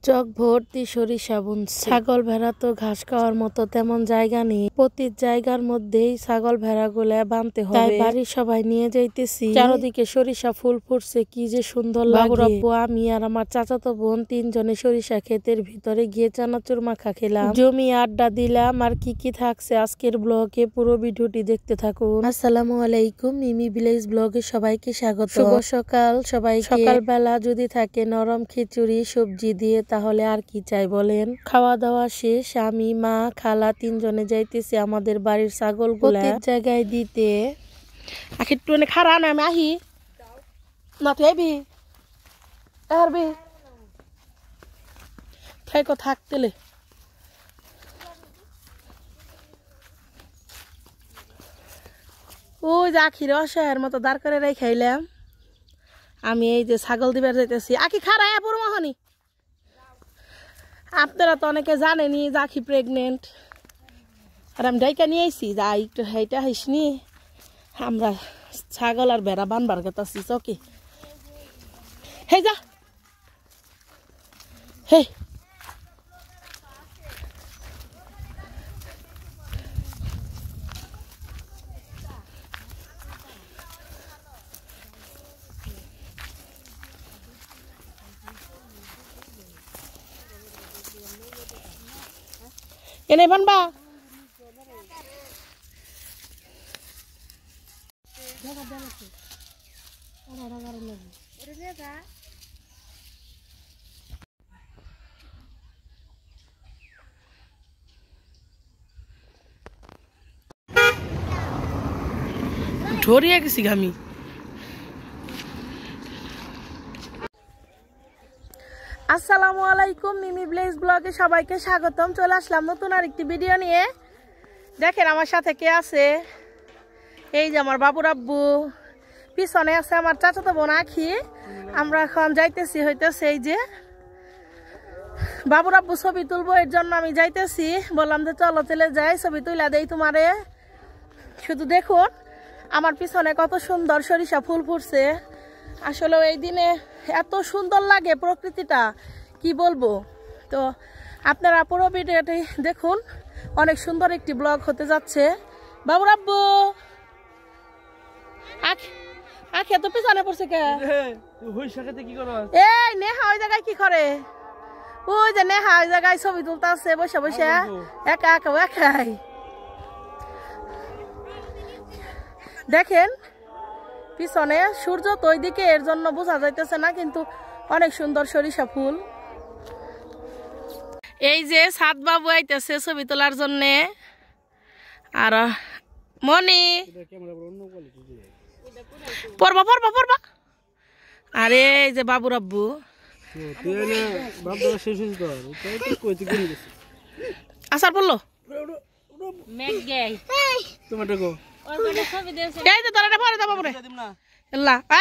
চক ভর্তি সরিষা বুন। ছাগল ভেড়া তো ঘাস খাওয়ার মতো তেমন জায়গা নেই, প্রতি জায়গার মধ্যেই ছাগল ভেড়া গুলা বানতে হবে, তাই বাড়ির সবাই নিয়ে যাইতেছি। চারদিকে সরিষা ফুল ফুটছে, কি যে সুন্দর লাগে। আমি আর আমার চাচাতো বোন তিনজনে সরিষা ক্ষেতের ভিতরে গিয়ে চানাচুর মাখা খেলাম, জমি আড্ডা দিলাম। আর কি কি থাকছে আজকের ব্লগে, পুরো ভিডিওটি দেখতে থাকুন। আসসালামু আলাইকুম, মিমি ভিলেজ ব্লগে সবাইকে স্বাগত। শুভ সকাল সবাই। সকালবেলা যদি থাকে নরম খিচুড়ি সবজি দিয়ে তাহলে আর কি চাই বলেন। খাওয়া দাওয়া শেষ, আমি মা খালা তিনজনে যাইতেছি আমাদের বাড়ির ছাগল গুলা জায়গায় দিতে। একটু খারা না আমি আহি না তুই আইবি আরবি থাইকো থাকতেলে। ওই যে আখির অসহায়ের মতো দাঁড় করে খাইলাম। আমি এই যে ছাগল দিবার যাইতেছি। আখি খারায় পুরো মহনি, আপনারা তো অনেকে জানেনি যে আখি প্রেগনেন্ট। আর আমি ডাইকা নিয়ে আইসি যাই একটু হেইটা হাইসনি। আমরা ছাগল আর ভেড়া বানবার গেতাছি চকে। হে যা হে এনে বানবা। ঝরিয়ে গেছি আমি। আসসালামু আলাইকুম, মিমি ভিলেজ ব্লগে সবাইকে স্বাগতম। চলে আসলাম নতুন আরেকটি ভিডিও নিয়ে। দেখেন আমার সাথে কে আছে। এই যে আমার বাবুর আব্বু, পিছনে আছে আমার চাচাতো বোন আখি। আমরা এখন যাইতেছি হইতেছে এই যে বাবুর আব্বু ছবি তুলবো, এর জন্য আমি যাইতেছি। বললাম যে চলো চলে যাই, ছবি তুইলা দেই তোমারে। শুধু দেখুন আমার পিছনে কত সুন্দর সরিষা ফুল ফুটছে। আসলে এই দিনে এত সুন্দর লাগে প্রকৃতিটা, কি বলবো। তো আপনারা পুরো ভিডিওটি দেখুন, অনেক সুন্দর একটি ব্লগ হতে যাচ্ছে। বাবুর আব্বু আখি এত পিছনে পড়ছে কে? এই নেহা ওই জায়গায় কি করে? ওই যে নেহা ওই জায়গায় ছবি তুলতেছে বসে বসে একা একা একাই। দেখেন পিছনে সূর্য তো ওইদিকে, এর জন্য বোঝা যাইতেছে না, কিন্তু অনেক সুন্দর সরিষা ফুল। এই যে সাত বাবু আইতেছে ছবি তোলার জন্য। আর মনি পড়বা পড়বা পড়বা। আরে এই যে বাবুর আব্বু। আসার বললো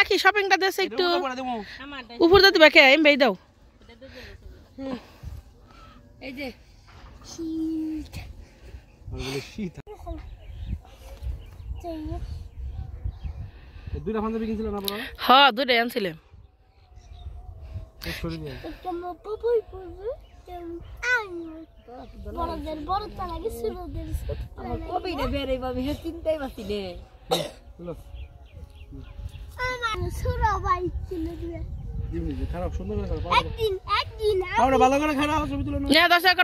কি শপিংটা দেশে একটু উপর দিতে বাকে এমনি দাও। এই যে হ্যাঁ দুইটাই আনছিলাম।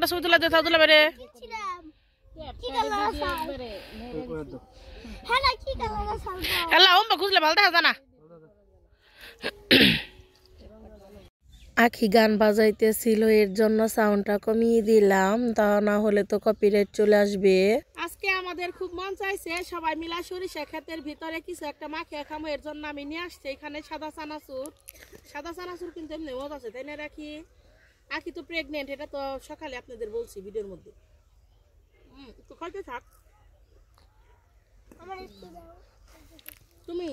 ছবি তুলা দেখা তুলা বেড়ে খুঁজলে ভালো দেখা জানা। আখি গান বাজাইতেছিল, এর জন্য সাউন্ডটা কমিয়ে দিলাম, তা না হলে তো কপিরাইট চলে আসবে। আজকে আমাদের খুব মন চাইছে সবাই মিলা সরিষা ক্ষেতের ভিতরে কিছু একটা মাখিয়ে খামো, এর জন্য আমি নিয়ে আসছি এখানে সাদা চানাচুর। সাদা চানাচুর কিন্তু এমনি মজা আছে, তাই না? রাখি আখি তো প্রেগনেন্ট, এটা তো সকালে আপনাদের বলছি ভিডিওর মধ্যে। একটু খাইতে থাক তুমি,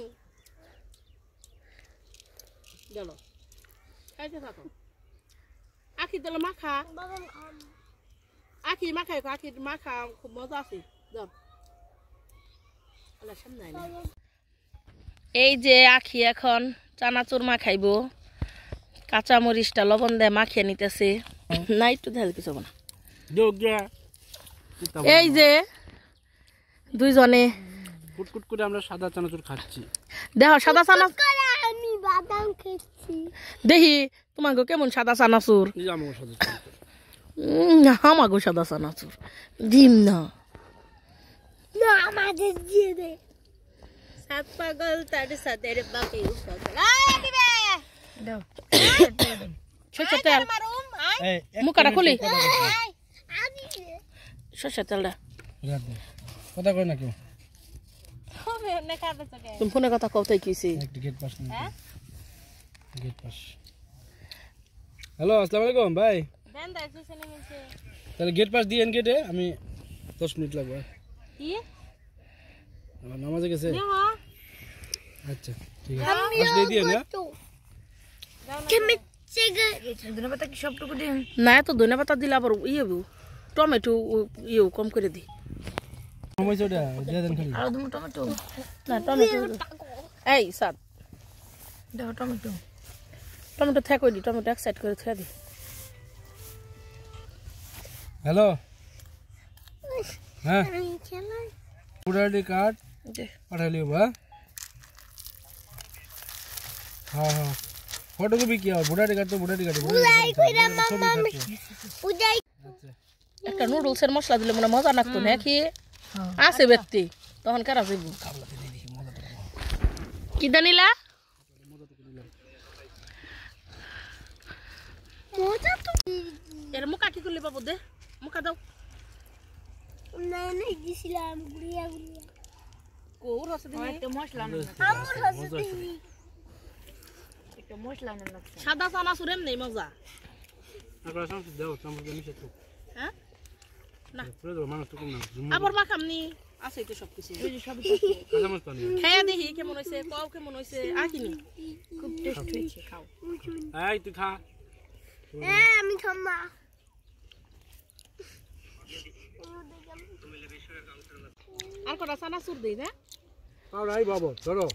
চলো খাইতে থাকো। আখি তাহলে মাখা, আখি মাখাই, আখি মাখা খুব মজা আছে। এই যে আখি এখন চানাচুর মাখাইব, কাঁচা মরিচটা লবণ দিয়ে মাখিয়ে নিতেছে। না একটু ঢেল কিছু না যোগ্যা এই যে দুইজনে কুটকুট করে আমরা সাদা চানাচুর খাচ্ছি। দেখো সাদা চানাচুর আমি বাদাম খেয়েছি। দেখি তোমাকে কেমন সাদা চানাচুর। এই যে আমাকে সাদা চানাচুর। আমাগো সাদা চানাচুর ডিম না না আমাদের দিয়ে দে। সাত পাগল তার সাদের বাকি পাগল দাও সরষের তেল এই মুখটা খুলি আমি সরষের তেলটা কথা কই না কেউ। হবে না খাবে তো কে তুমি ফোনে কথা কওতেই কইছি একটা গেট পাস না গেট পাস। হ্যালো আসসালামু আলাইকুম ভাই। দেন দাই সুসনে মিছে তাহলে গেট পাস দিয়েন গেটে আমি 10 মিনিট লাগবে। কি আমার নামাজে গেছে। দেহ আচ্ছা ঠিক আছে আসলে দিয়ে না। কেমন চেগে না এত ধনে পাতা দিলে আবার ইয়ে টমেটো ইয়ে কম করে দি সময় চড়া দিয়ে দেন খালি। না টমেটো এই সাদ দেখো টমেটো টমেটো থাকো দি টমেটো এক সাইড করে থুয়া দি হ্যালো হ্যাঁ আমি খেলাই বুড়াটি কাট পাঠালিও বা। হ্যাঁ হ্যাঁ ফটোকপি কি আর বুড়াটি কাট তো বুড়াটি কাট বুলাই কইরা মাম্মা বুঝাই একটা নুডলসের মশলা দিলে মনে মজা লাগতো না কি আছে ব্যক্তি তখন কারা যাইব কি দানিলা মজা তো এর মুখা কি করলি বাবু দে মুখা দাও না না দিছিলাম গুড়িয়া গুড়িয়া কোর আছে দিনি আমুর হাসে দিই সাদা চানাচুর এমনি মজা আপনারা সামনে দাও চামচে মিশে তো। হ্যাঁ না পুরো তো মানুষ তো কম না। আবার মাখামনি আছে তো সব কিছু চামচ তো নেই। খেয়ে দেখি কেমন হইছে কও কেমন হইছে আকিনি খুব টেস্ট হয়েছে খাও এই তুই খা। আমি খাম্মা আর কটা চানাচুর দেই না তাও নাই বাবা ধরো।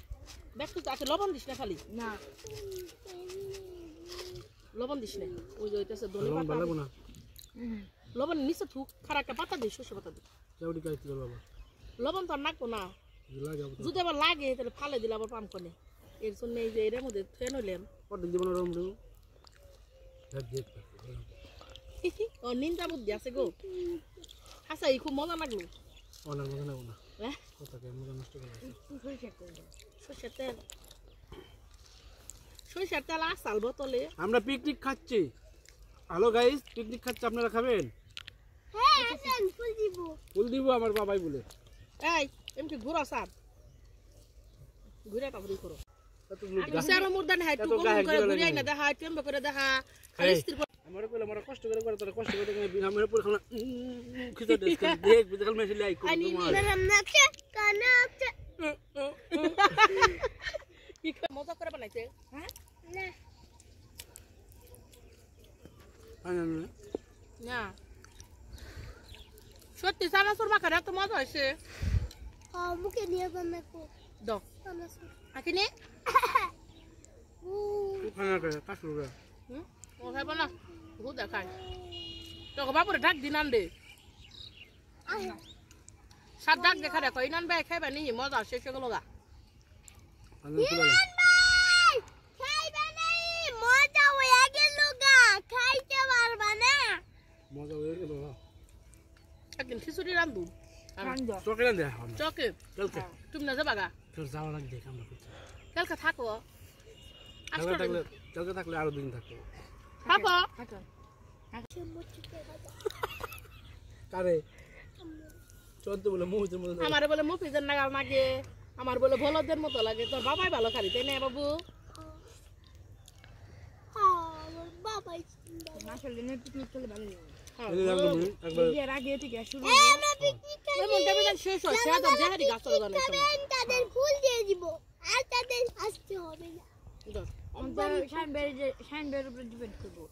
দেখো তো আছে লবণ দিস না খালি না লবণ দিস না ওই যে ওইটাছে ধনে লবণ পাতা ভালো না। লবণ নিচে থুক খারা একটা পাতা দিস সরষে পাতা দিস চাউডি খাই তুই বাবা। লবণ তো আর নাকবো না লাগে আবার। যদি আবার লাগে তাহলে ফালে দিলে আবার পাম করে এর জন্য এই যে এর মধ্যে থুয়ে নইলাম পড়তে দিব না রম রম। দেখ দেখ। ও নিন্দা বুদ্ধি আছে গো আচ্ছা এই খুব মজা লাগলো অনেক মজা নেব না। হ্যাঁ কথা কে মজা নষ্ট করে। সরষের তেল সরষের তেল আসাল বোতলে আমরা পিকনিক খাচ্ছি। হ্যালো গাইস পিকনিক খাচ্ছি আপনারা খাবেন? হ্যাঁ আসেন ফুল দিব ফুল দিব আমার বাবাই বলে। এই এমনি ঘুরা সাপ ঘুরে তারপরে করো এত লোক আমি সারা মুর্দান হাই টু কম করে ঘুরে না দেখা টেম্বে করে দেখা খালি স্ত্রী আমার কইলে আমার কষ্ট করে তোরা কষ্ট করে দেখে আমার পুরো খানা খিচে দেখ দেখ বিদেখাল মেশে লাই কো তোমার। গরম নাচে কানা আছে কি মজা করে বানাইছে হ্যাঁ না না সত্যি চানাচুর মাখার এত মজা হয়েছে মুখে নিয়ে বানা কো দাও বানা আকিনি খানা করে কাশু করে ও খাইব না বহুত দেখায় তোকে বাপুরে ডাক দিন আন দে সাত ডাক দেখা দেখো ইনান ভাই খাইবা নি মজা শেষ হয়ে গেল গা আনন্দ করে খাইবা নাই মজা হয়ে গেল গা খাইতে পারবা না মজা হয়ে গেল। একদিন খিচুড়ি রান্ধু তোকে না দে চকে কালকে তুমি না যাবা গা তোর যাওয়া লাগে দেখ আমরা করতে। কালকে থাকো কালকে থাকলে আরো দিন থাকবে। থাকো কারে চোদ্দ বলে মুহূর্তের মধ্যে আমার বলে মুফিজের নাগাল লাগে আমার বলে ভলদের মতো লাগে তোর বাবাই ভালো খালি তাই না বাবু আমার বাবাই আসলে না পিকনিক করলে ভালো লাগে একবার এর আগে থেকে শুরু আমরা পিকনিক শেষ হয় সে তো জেহারি গাছ লাগানো খাবেন তাদের ফুল দিয়ে দিব আর তাদের আসতে হবে না আমাদের শাইনবের উপরে ডিপেন্ড করবো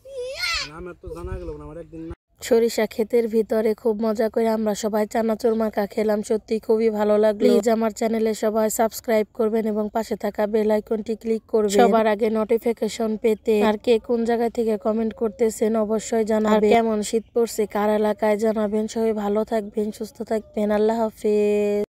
আমার তো জানা গেল না আমার একদিন সরিষা ক্ষেতের ভিতরে খুব মজা করে আমরা সবাই চানাচুর মাখা খেলাম, সত্যি খুবই ভালো লাগলো। প্লিজ আমার চ্যানেলে সবাই সাবস্ক্রাইব করবেন এবং পাশে থাকা বেল আইকনটি ক্লিক করবেন সবার আগে নোটিফিকেশন পেতে। আর কে কোন জায়গা থেকে কমেন্ট করতেছেন অবশ্যই জানাবেন। কেমন শীত পড়ছে কার এলাকায় জানাবেন। সবাই ভালো থাকবেন, সুস্থ থাকবেন। আল্লাহ হাফেজ।